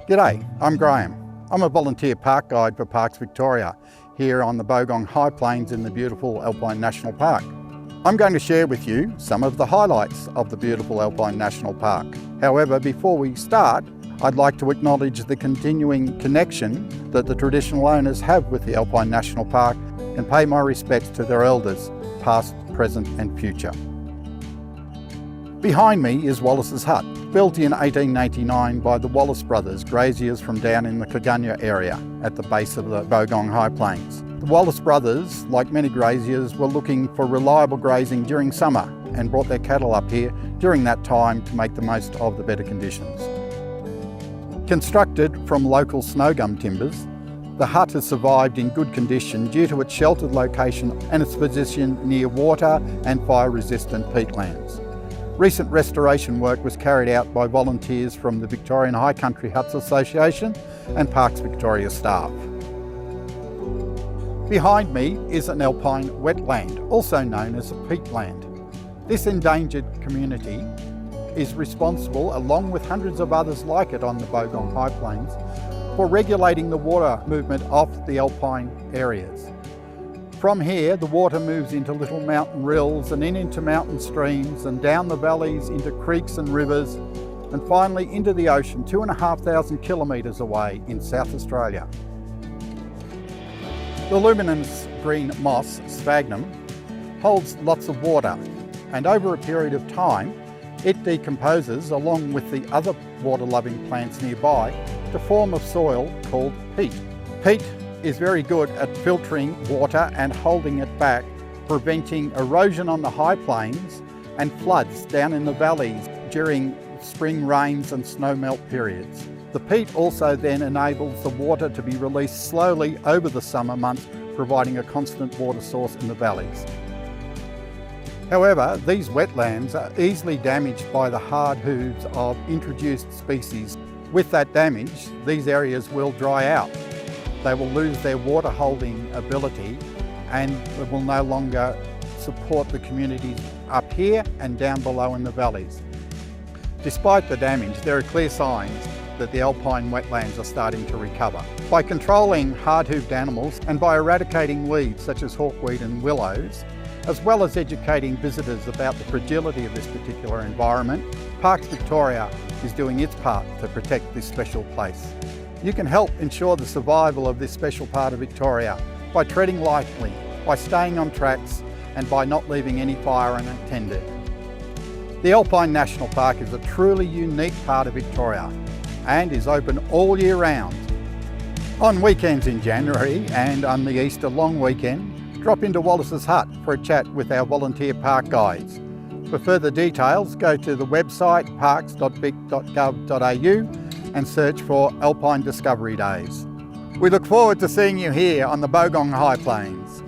G'day, I'm Graham. I'm a volunteer park guide for Parks Victoria here on the Bogong High Plains in the beautiful Alpine National Park. I'm going to share with you some of the highlights of the beautiful Alpine National Park. However, before we start, I'd like to acknowledge the continuing connection that the traditional owners have with the Alpine National Park and pay my respects to their elders, past, present and future. Behind me is Wallace's hut, built in 1889 by the Wallace brothers, graziers from down in the Kagunya area at the base of the Bogong High Plains. The Wallace brothers, like many graziers, were looking for reliable grazing during summer and brought their cattle up here during that time to make the most of the better conditions. Constructed from local snow gum timbers, the hut has survived in good condition due to its sheltered location and its position near water and fire-resistant peatlands. Recent restoration work was carried out by volunteers from the Victorian High Country Huts Association and Parks Victoria staff. Behind me is an alpine wetland, also known as a peatland. This endangered community is responsible, along with hundreds of others like it on the Bogong High Plains, for regulating the water movement off the alpine areas. From here, the water moves into little mountain rills and into mountain streams and down the valleys into creeks and rivers and finally into the ocean 2,500 kilometres away in South Australia. The luminous green moss, sphagnum, holds lots of water, and over a period of time it decomposes along with the other water-loving plants nearby to form a soil called peat. Peat is very good at filtering water and holding it back, preventing erosion on the high plains and floods down in the valleys during spring rains and snowmelt periods. The peat also then enables the water to be released slowly over the summer months, providing a constant water source in the valleys. However, these wetlands are easily damaged by the hard hooves of introduced species. With that damage, these areas will dry out. They will lose their water holding ability and will no longer support the communities up here and down below in the valleys. Despite the damage, there are clear signs that the alpine wetlands are starting to recover. By controlling hard-hooved animals and by eradicating weeds such as hawkweed and willows, as well as educating visitors about the fragility of this particular environment, Parks Victoria is doing its part to protect this special place. You can help ensure the survival of this special part of Victoria by treading lightly, by staying on tracks and by not leaving any fire unattended. The Alpine National Park is a truly unique part of Victoria and is open all year round. On weekends in January and on the Easter long weekend, drop into Wallace's hut for a chat with our volunteer park guides. For further details, go to the website parks.vic.gov.au and search for Alpine Discovery Days. We look forward to seeing you here on the Bogong High Plains.